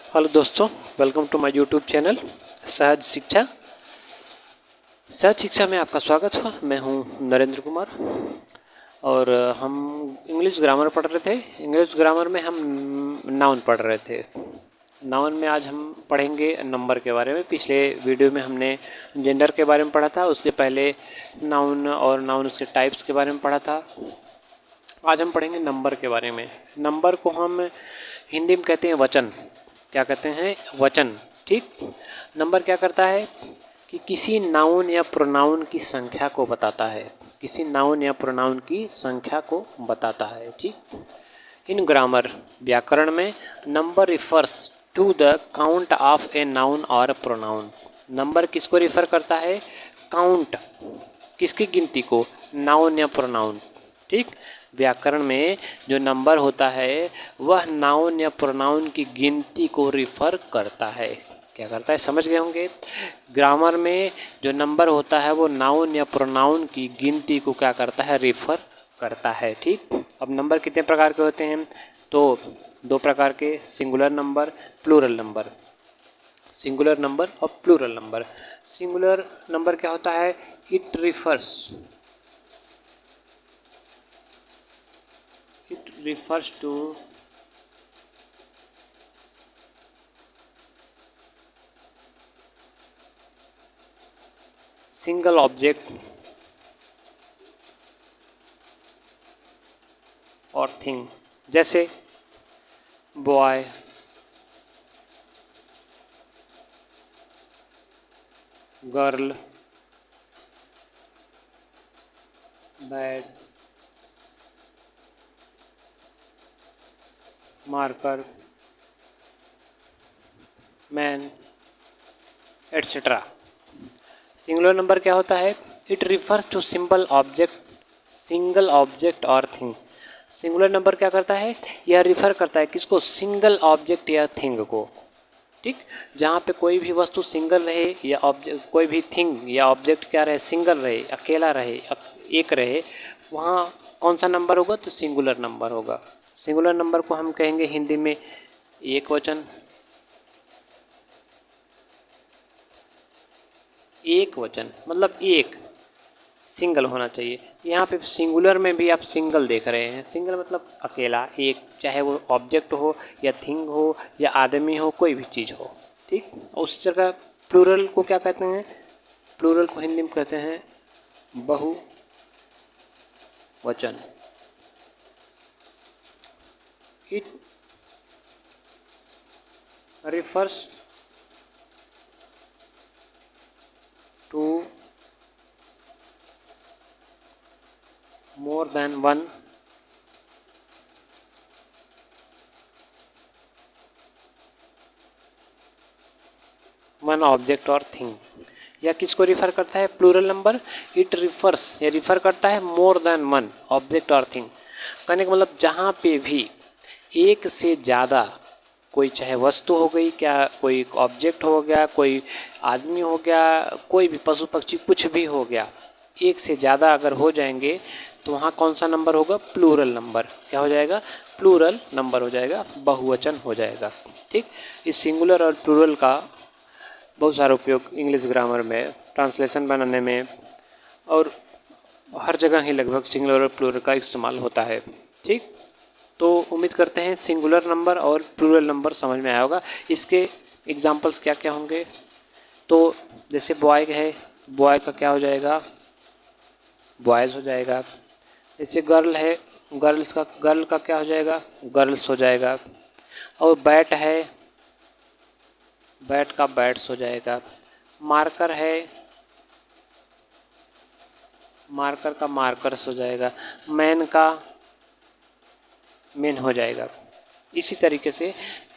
Hello दोस्तों, welcome to my YouTube channel Sahaj Shiksha. सहज शिक्षा में आपका स्वागत हो। मैं हूं नरेंद्र कुमार और हम इंग्लिश ग्रामर पढ़ रहे थे। इंग्लिश ग्रामर में हम नाउन पढ़ रहे थे। नाउन में आज हम पढ़ेंगे नंबर के बारे में। पिछले वीडियो में हमने जेंडर के बारे में पढ़ा था, उसके पहले नाउन और नाउन उसके टाइप्स के बारे में पढ़ा था। आज हम पढ़ेंगे नंबर के बारे में। नंबर को हम हिंदी में कहते हैं वचन। क्या कहते हैं? वचन। ठीक। नंबर क्या करता है कि किसी नाउन या प्रोनाउन की संख्या को बताता है। किसी नाउन या प्रोनाउन की संख्या को बताता है। ठीक। इन ग्रामर व्याकरण में number refers to the count of a noun और प्रोनाउन। नंबर किसको रिफर करता है? काउंट। किसकी गिनती को? नाउन या प्रोनाउन। ठीक। व्याकरण में जो नंबर होता है वह नाउन या प्रोनाउन की गिनती को रिफर करता है। क्या करता है? समझ गए होंगे। ग्रामर में जो नंबर होता है वो नाउन या प्रोनाउन की गिनती को क्या करता है? रिफर करता है। ठीक। अब नंबर कितने प्रकार के होते हैं? तो दो प्रकार के, singular number, plural number. Singular number और प्लूरल नंबर। सिंगुलर नंबर क्या होता है? It refers to single object और थिंग। जैसे boy, girl, bed, marker, man, etcetera. Singular number क्या होता है? It refers to simple object, single object और थिंग। सिंगुलर नंबर क्या करता है? यह रिफर करता है किसको? सिंगल ऑब्जेक्ट या थिंग को। ठीक। जहाँ पे कोई भी वस्तु सिंगल रहे या ऑब्जेक्ट, कोई भी थिंग या ऑब्जेक्ट क्या रहे? सिंगल रहे, अकेला रहे, एक रहे, वहाँ कौन सा नंबर होगा? तो सिंगुलर नंबर होगा। सिंगुलर नंबर को हम कहेंगे हिंदी में एक वचन। एक वचन मतलब एक, सिंगल होना चाहिए। यहाँ पे सिंगुलर में भी आप सिंगल देख रहे हैं। सिंगल मतलब अकेला, एक, चाहे वो ऑब्जेक्ट हो या थिंग हो या आदमी हो, कोई भी चीज़ हो। ठीक। और उसी जगह प्लूरल को क्या कहते हैं? प्लूरल को हिंदी में कहते हैं बहुवचन। It refers to more than one object और थिंग। या किसको रिफर करता है? Plural number. इट रिफर्स, या रिफर करता है मोर देन वन ऑब्जेक्ट और थिंग। कहने का मतलब जहाँ पे भी एक से ज़्यादा कोई, चाहे वस्तु हो गई, क्या कोई ऑब्जेक्ट हो गया, कोई आदमी हो गया, कोई भी पशु पक्षी कुछ भी हो गया, एक से ज़्यादा अगर हो जाएंगे तो वहाँ कौन सा नंबर होगा? Plural number. क्या हो जाएगा? प्लूरल नंबर हो जाएगा, बहुवचन हो जाएगा। ठीक। इस सिंगुलर और प्लूरल का बहुत सारा उपयोग इंग्लिश ग्रामर में, ट्रांसलेशन बनाने में और हर जगह ही लगभग सिंगुलर और प्लूरल का इस्तेमाल होता है। ठीक। तो उम्मीद करते हैं सिंगुलर नंबर और प्लूरल नंबर समझ में आया होगा। इसके एग्जांपल्स क्या क्या होंगे? तो जैसे बॉय है, बॉय का क्या हो जाएगा? बॉयज़ हो जाएगा। जैसे गर्ल है, गर्ल का क्या हो जाएगा? गर्ल्स हो जाएगा। और बैट है, बैट का बैट्स हो जाएगा। मार्कर है, मार्कर का मार्कर्स हो जाएगा। मैन का मेन हो जाएगा। इसी तरीके से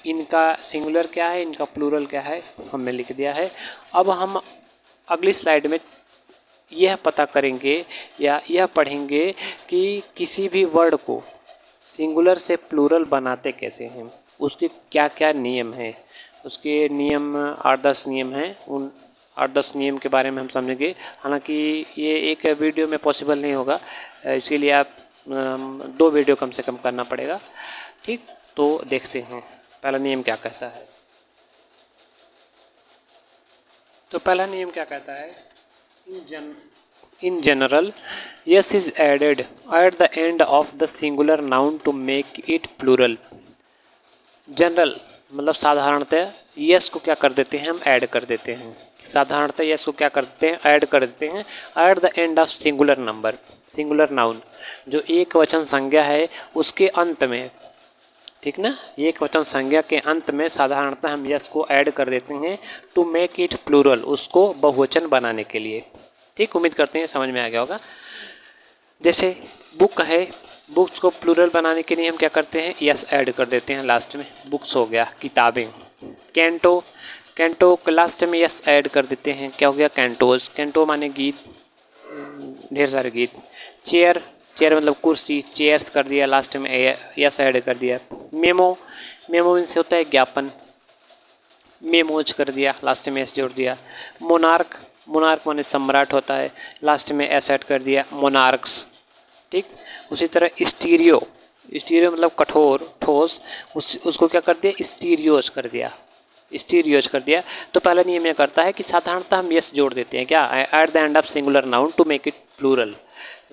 इनका सिंगुलर क्या है, इनका प्लूरल क्या है, हमने लिख दिया है। अब हम अगली स्लाइड में यह पता करेंगे या यह पढ़ेंगे कि किसी भी वर्ड को सिंगुलर से प्लूरल बनाते कैसे हैं, उसके क्या क्या नियम हैं। उसके नियम 8-10 नियम हैं। उन 8-10 नियम के बारे में हम समझेंगे। हालांकि ये एक वीडियो में पॉसिबल नहीं होगा, इसीलिए आप 2 वीडियो कम से कम करना पड़ेगा। ठीक। तो देखते हैं पहला नियम क्या कहता है। तो पहला नियम क्या कहता है, in general S is added at the end of the singular noun to make it plural. General मतलब साधारणतः यस को क्या कर देते हैं, हम ऐड कर देते हैं। साधारणतः यस को क्या करते हैं, ऐड कर देते हैं eight the end of singular number, singular noun जो एक वचन संज्ञा है उसके अंत में, ठीक ना, एक वचन संज्ञा के अंत में साधारणतः हम यस को ऐड कर देते हैं टू मेक इट प्लूरल, उसको बहुवचन बनाने के लिए। ठीक, उम्मीद करते हैं समझ में आ गया होगा। जैसे बुक है, बुक्स को प्लूरल बनाने के लिए हम क्या करते हैं, यस ऐड कर देते हैं लास्ट में, बुक्स हो गया, किताबें। कैंटो, कैंटो के लास्ट में यस ऐड कर देते हैं, क्या हो गया, कैंटोज। कैंटो माने गीत, ढेर सारे गीत। चेयर, चेयर मतलब कुर्सी, चेयर्स कर दिया, लास्ट में यस ऐड कर दिया। मेमो, मेमो इनसे होता है ज्ञापन, मेमोज कर दिया, लास्ट में एस जोड़ दिया। मोनार्क, मोनार्क माने सम्राट होता है, लास्ट में एस ऐड कर दिया, मोनार्क्स। ठीक, उसी तरह स्टीरियो, स्टीरियो मतलब कठोर, ठोस, उसको क्या कर दिया, स्टीरियोज कर दिया, स्टीरियोज कर दिया। तो पहला नियम यह करता है कि साधारणतः हम यस जोड़ देते हैं, क्या, at the end of singular noun to make it plural,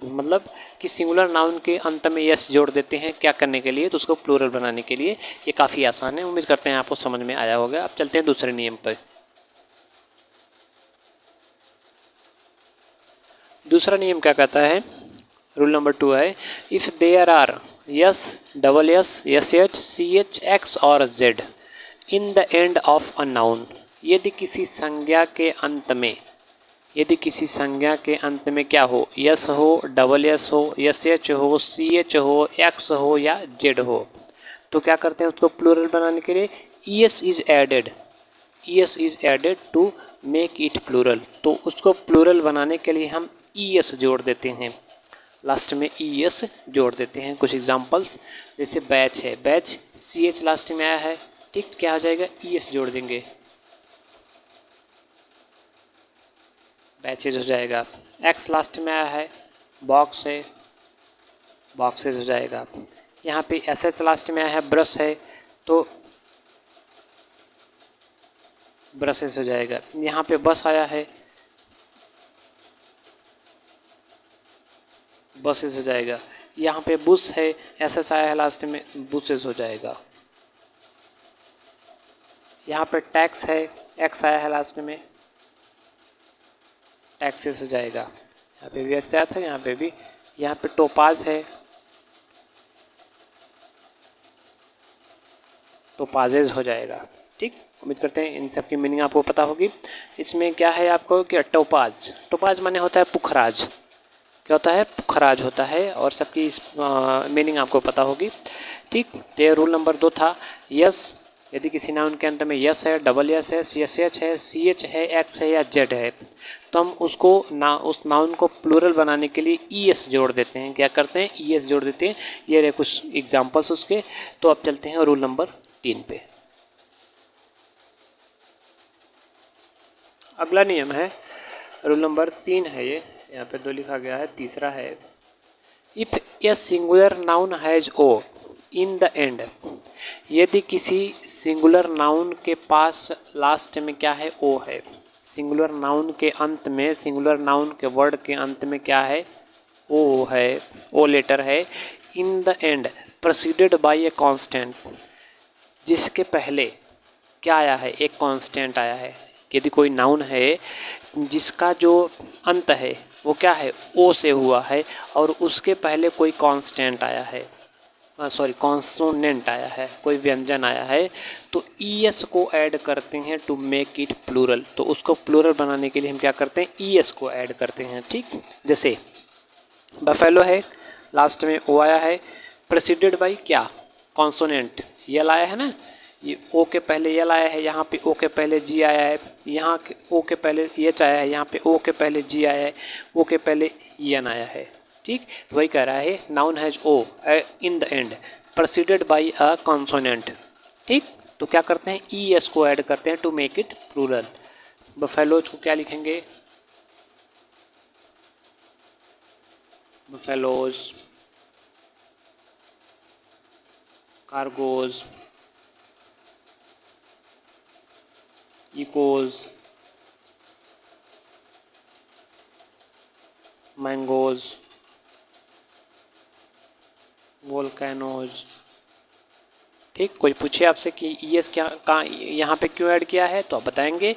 मतलब कि सिंगुलर नाउन के अंत में यस जोड़ देते हैं, क्या करने के लिए, तो उसको प्लूरल बनाने के लिए। ये काफ़ी आसान है, उम्मीद करते हैं आपको समझ में आया होगा। अब चलते हैं दूसरे नियम पर। दूसरा नियम क्या कहता है, रूल नंबर 2 है, if there are S, double S, S H, C H, X और Z in the end of a noun, यदि किसी संज्ञा के अंत में, यदि किसी संज्ञा के अंत में क्या हो, यस हो, डबल यस हो, एस एच हो, सी एच हो, एक्स हो या जेड हो, तो क्या करते हैं उसको प्लूरल बनाने के लिए, E S is added, E S is added to make it plural, तो उसको प्लूरल बनाने के लिए हम ई एस जोड़ देते हैं, लास्ट में ई एस जोड़ देते हैं। कुछ एग्जांपल्स, जैसे बैच है, बैच सी एच लास्ट में आया है, ठीक, क्या हो जाएगा, ई एस जोड़ देंगे, बैचेज हो जाएगा। एक्स लास्ट में आया है, बॉक्स है, बॉक्सेज हो जाएगा। यहाँ पे एस एच लास्ट में आया है, ब्रश है, तो ब्रशेज हो जाएगा। यहाँ पे बस आया है, बसेस हो जाएगा। यहाँ पे बुश है, एस एस आया है लास्ट में, बुसेस हो जाएगा। यहाँ पे टैक्स है, एक्स आया है लास्ट में, टैक्सेस हो जाएगा। यहाँ पे भी एक्स आया था, यहाँ पे भी। यहाँ पे टोपाज है, टोपाजेज हो जाएगा। ठीक, उम्मीद करते हैं इन सब की मीनिंग आपको पता होगी। इसमें क्या है आपको कि टोपाज, टोपाज माने होता है पुखराज, क्या होता है, पुखराज होता है, और सबकी मीनिंग आपको पता होगी। ठीक, तो ये रूल नंबर 2 था। यस, यदि किसी नाउन के अंत में यस है, डबल यस है, सी एस एच है, सी एच है, एक्स है या जेड है, तो हम उसको उस नाउन को प्लूरल बनाने के लिए ई एस जोड़ देते हैं। क्या करते हैं, ई एस जोड़ देते हैं। ये रहे कुछ एग्जाम्पल्स उसके। तो अब चलते हैं रूल नंबर 3 पे। अगला नियम है, रूल नंबर 3 है ये, यहाँ पे 2 लिखा गया है, तीसरा है, if a singular noun has O in the end, यदि किसी सिंगुलर नाउन के पास लास्ट में क्या है, ओ है, सिंगुलर नाउन के अंत में, सिंगुलर नाउन के वर्ड के अंत में क्या है, ओ है, ओ लेटर है, in the end preceded by a consonant, जिसके पहले क्या आया है, एक कांस्टेंट आया है। यदि कोई नाउन है जिसका जो अंत है वो क्या है, ओ से हुआ है, और उसके पहले कोई कांस्टेंट आया है, सॉरी कॉन्सोनेंट आया है, कोई व्यंजन आया है, तो ई एस को ऐड करते हैं टू मेक इट प्लूरल। तो उसको प्लूरल बनाने के लिए हम क्या करते हैं, ई एस को ऐड करते हैं। ठीक, जैसे बफेलो है, लास्ट में ओ आया है, प्रेसिडेड बाई क्या, कॉन्सोनेंट, यल आया है ना, ये ओ के पहले यल आया है, यहाँ पे ओ के पहले जी आया है, यहाँ ओ के पहले एच आया है, यहाँ पे ओ के पहले जी आया है, ओ के पहले एन आया है। ठीक, तो वही कह रहा है, noun has O in the end preceded by a consonant. ठीक, तो क्या करते हैं, ई एस को ऐड करते हैं to make it plural. Buffaloes को क्या लिखेंगे, buffaloes, cargoes, echoes, mangoes, volcanoes. ठीक, कोई पूछे आपसे कि ईएस क्या कहाँ यहाँ पे क्यों ऐड किया है, तो आप बताएंगे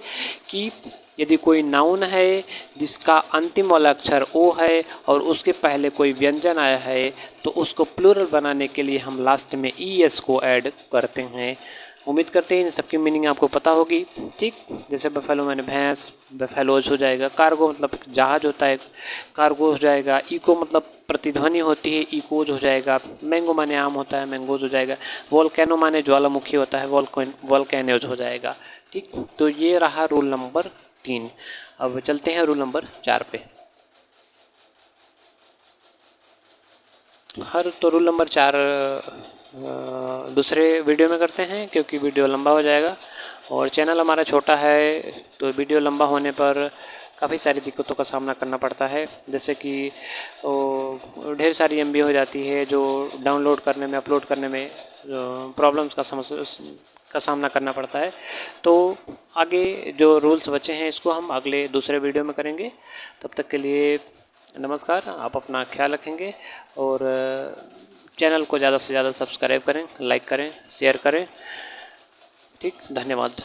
कि यदि कोई नाउन है जिसका अंतिम वाला अक्षर ओ है और उसके पहले कोई व्यंजन आया है तो उसको प्लूरल बनाने के लिए हम लास्ट में ईएस को ऐड करते हैं। उम्मीद करते हैं इन सबकी मीनिंग आपको पता होगी। ठीक, जैसे बफेलो मैंने भैंस, बफेलोज हो जाएगा। कार्गो मतलब जहाज होता है, कार्गो हो जाएगा। इको मतलब प्रतिध्वनि होती है, इकोज हो जाएगा। मैंगो माने आम होता है, मैंगोज हो जाएगा। वोल्केनो माने ज्वालामुखी होता है, वोल्केनोज हो जाएगा। ठीक, तो ये रहा रूल नंबर 3। अब चलते हैं रूल नंबर 4 पे। तो रूल नंबर 4 दूसरे वीडियो में करते हैं क्योंकि वीडियो लंबा हो जाएगा और चैनल हमारा छोटा है, तो वीडियो लंबा होने पर काफ़ी सारी दिक्कतों का सामना करना पड़ता है। जैसे कि ढेर सारी एमबी हो जाती है जो डाउनलोड करने में, अपलोड करने में प्रॉब्लम्स का सामना करना पड़ता है। तो आगे जो रूल्स बचे हैं इसको हम अगले दूसरे वीडियो में करेंगे। तब तक के लिए नमस्कार, आप अपना ख्याल रखेंगे और चैनल को ज़्यादा से ज़्यादा सब्सक्राइब करें, लाइक करें, शेयर करें। ठीक, धन्यवाद।